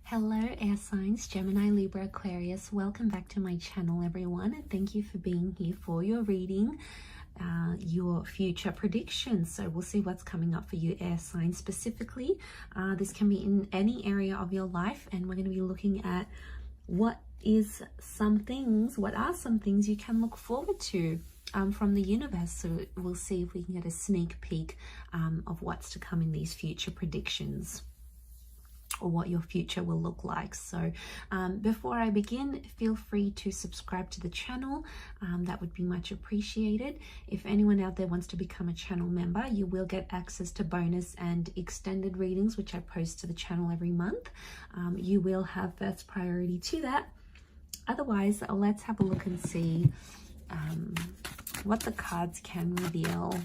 Hello air signs, Gemini, Libra, Aquarius. Welcome back to my channel, everyone, and thank you for being here for your reading, your future predictions. So we'll see what's coming up for you air signs specifically. This can be in any area of your life, and we're going to be looking at what are some things you can look forward to from the universe. So we'll see if we can get a sneak peek of what's to come in these future predictions, or what your future will look like. So before I begin, feel free to subscribe to the channel. That would be much appreciated. If anyone out there wants to become a channel member, you will get access to bonus and extended readings, which I post to the channel every month. You will have first priority to that. Otherwise, let's have a look and see what the cards can reveal.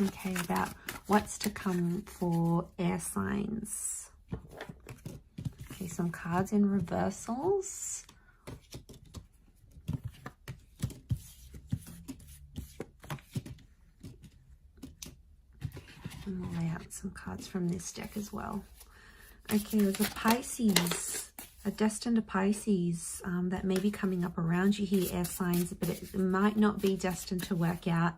Okay, about what's to come for air signs. Okay, some cards in reversals. And we'll lay out some cards from this deck as well. Okay, there's a Pisces, a destined Pisces that may be coming up around you here, air signs, but it might not be destined to work out.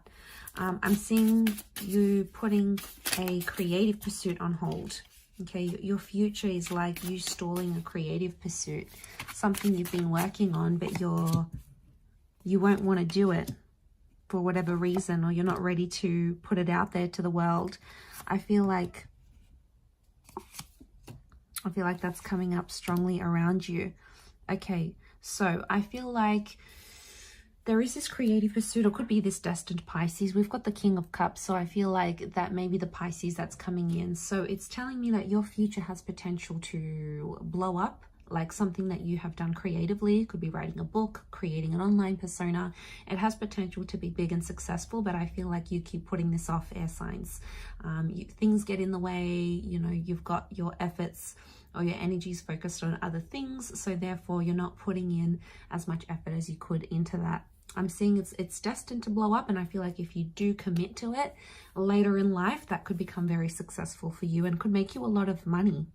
I'm seeing you putting a creative pursuit on hold. Okay, your future is like you stalling a creative pursuit, something you've been working on, but you won't want to do it for whatever reason, or you're not ready to put it out there to the world. I feel like that's coming up strongly around you. Okay, so I feel like there is this creative pursuit, or could be this destined Pisces. We've got the King of Cups, so I feel like that may be the Pisces that's coming in. So it's telling me that your future has potential to blow up, like something that you have done creatively. It could be writing a book, creating an online persona. It has potential to be big and successful, but I feel like you keep putting this off, air signs. Things get in the way, you know, you've got your efforts or your energies focused on other things, so therefore you're not putting in as much effort as you could into that. I'm seeing it's destined to blow up, and I feel like if you do commit to it later in life, that could become very successful for you and could make you a lot of money.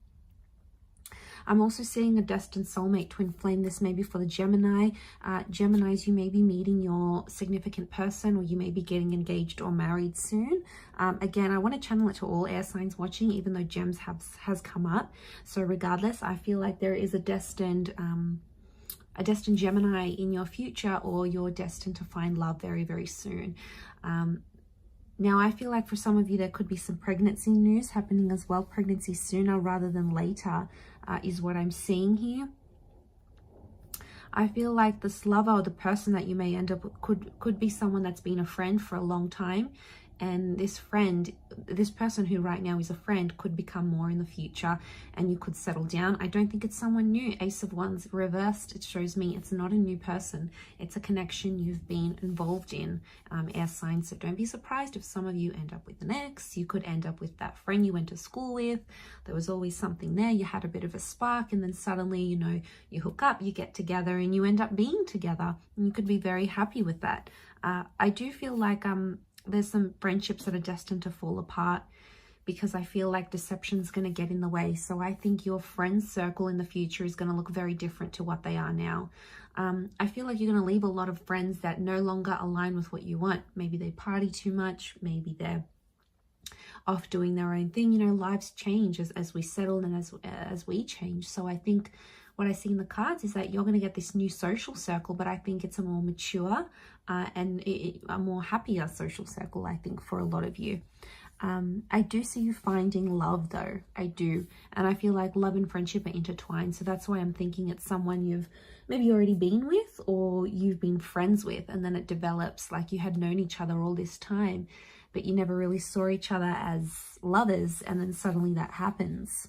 I'm also seeing a destined soulmate, twin flame. This may be for the Gemini. Geminis, you may be meeting your significant person, or you may be getting engaged or married soon. Again, I want to channel it to all air signs watching, even though Gems has come up. So regardless, I feel like there is a destined Gemini in your future, or you're destined to find love very, very soon. Now, I feel like for some of you, there could be some pregnancy news happening as well. Pregnancy sooner rather than later is what I'm seeing here. I feel like this lover, or the person that you may end up with, could be someone that's been a friend for a long time. And this person who right now is a friend, could become more in the future, and you could settle down. I don't think it's someone new. Ace of Wands reversed, it shows me it's not a new person. It's a connection you've been involved in, air signs. So don't be surprised if some of you end up with an ex. You could end up with that friend you went to school with. There was always something there. You had a bit of a spark, and then suddenly, you know, you hook up, you get together, and you end up being together. And you could be very happy with that. I do feel like there's some friendships that are destined to fall apart, because I feel like deception is going to get in the way. So I think your friend circle in the future is going to look very different to what they are now. I feel like you're going to leave a lot of friends that no longer align with what you want. Maybe they party too much. Maybe they're off doing their own thing. You know, lives change as we settle and as we change. So I think what I see in the cards is that you're going to get this new social circle, but I think it's a more mature and a more happier social circle, I think, for a lot of you. I do see you finding love, though. I do. And I feel like love and friendship are intertwined. So that's why I'm thinking it's someone you've maybe already been with, or you've been friends with, and then it develops like you had known each other all this time, but you never really saw each other as lovers, and then suddenly that happens.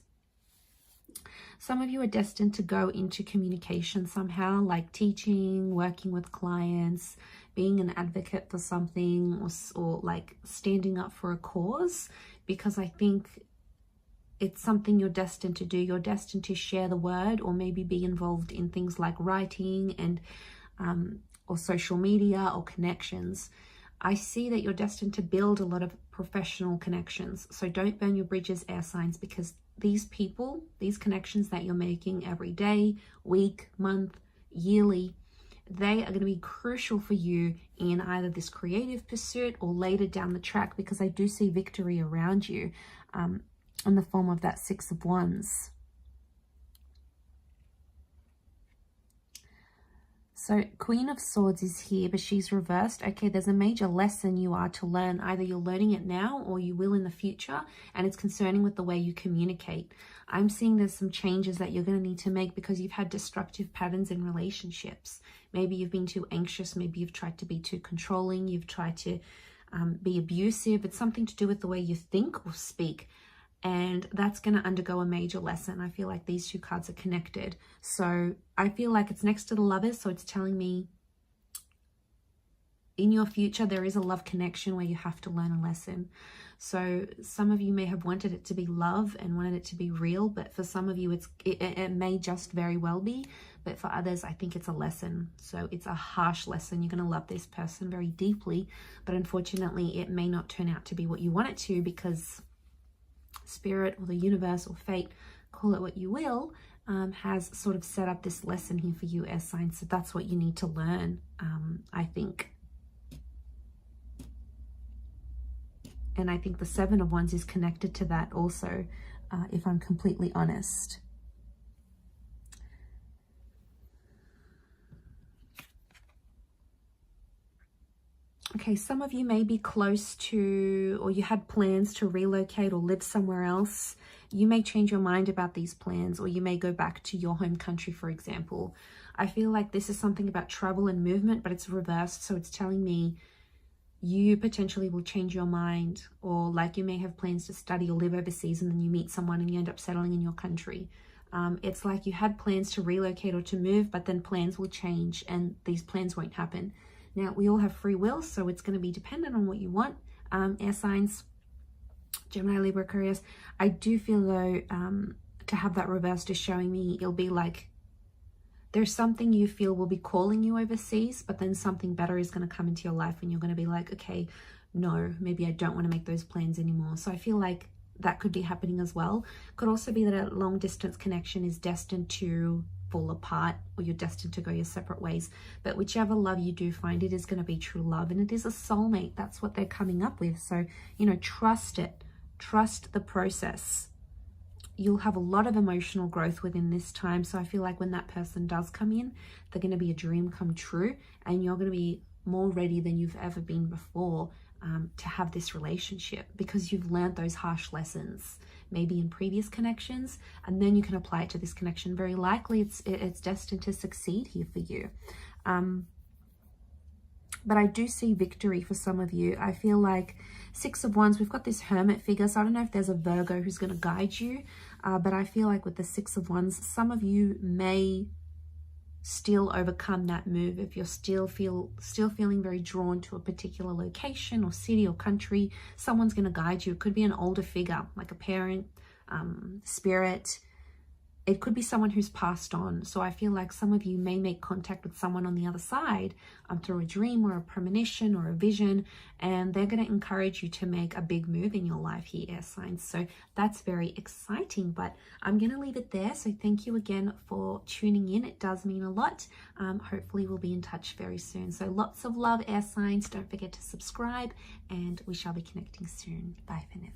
Some of you are destined to go into communication somehow, like teaching, working with clients, being an advocate for something, or like standing up for a cause, because I think it's something you're destined to do. You're destined to share the word, or maybe be involved in things like writing and or social media or connections. I see that you're destined to build a lot of professional connections. So don't burn your bridges, air signs, because these people, these connections that you're making every day, week, month, yearly, they are going to be crucial for you in either this creative pursuit or later down the track, because I do see victory around you in the form of that Six of Wands. So Queen of Swords is here, but she's reversed. Okay, there's a major lesson you are to learn. Either you're learning it now or you will in the future, and it's concerning with the way you communicate. I'm seeing there's some changes that you're going to need to make because you've had destructive patterns in relationships. Maybe you've been too anxious. Maybe you've tried to be too controlling. You've tried to be abusive. It's something to do with the way you think or speak. And that's going to undergo a major lesson. I feel like these two cards are connected. So I feel like it's next to the Lovers. So it's telling me in your future, there is a love connection where you have to learn a lesson. So some of you may have wanted it to be love and wanted it to be real. But for some of you, it may just very well be. But for others, I think it's a lesson. So it's a harsh lesson. You're going to love this person very deeply. But unfortunately, it may not turn out to be what you want it to, because Spirit or the universe or fate, call it what you will, has sort of set up this lesson here for you, air signs. So that's what you need to learn, I think. And I think the Seven of Wands is connected to that also, if I'm completely honest. Okay, some of you may be close to, or you had plans to relocate or live somewhere else. You may change your mind about these plans, or you may go back to your home country, for example. I feel like this is something about travel and movement, but it's reversed. So it's telling me you potentially will change your mind, or like you may have plans to study or live overseas, and then you meet someone and you end up settling in your country. It's like you had plans to relocate or to move, but then plans will change and these plans won't happen. Now, we all have free will, so it's going to be dependent on what you want. Air signs, Gemini, Libra, Aquarius. I do feel, though, to have that reversed is showing me it'll be like there's something you feel will be calling you overseas, but then something better is going to come into your life and you're going to be like, okay, no, maybe I don't want to make those plans anymore. So I feel like that could be happening as well. Could also be that a long distance connection is destined to fall apart, or you're destined to go your separate ways. But whichever love you do find, it is going to be true love, and it is a soulmate. That's what they're coming up with. So, you know, trust it. Trust the process. You'll have a lot of emotional growth within this time. So I feel like when that person does come in, they're going to be a dream come true, and you're going to be more ready than you've ever been before to have this relationship, because you've learned those harsh lessons maybe in previous connections, and then you can apply it to this connection. Very likely it's destined to succeed here for you. But I do see victory for some of you. I feel like Six of Wands, we've got this Hermit figure. So I don't know if there's a Virgo who's going to guide you. But I feel like with the Six of Wands, some of you may still overcome that move. If you're still feeling very drawn to a particular location or city or country, someone's going to guide you. It could be an older figure, like a parent, spirit. It could be someone who's passed on. So I feel like some of you may make contact with someone on the other side through a dream or a premonition or a vision, and they're going to encourage you to make a big move in your life here, air signs. So that's very exciting, but I'm going to leave it there. So thank you again for tuning in. It does mean a lot. Hopefully we'll be in touch very soon. So lots of love, air signs. Don't forget to subscribe, and we shall be connecting soon. Bye for now.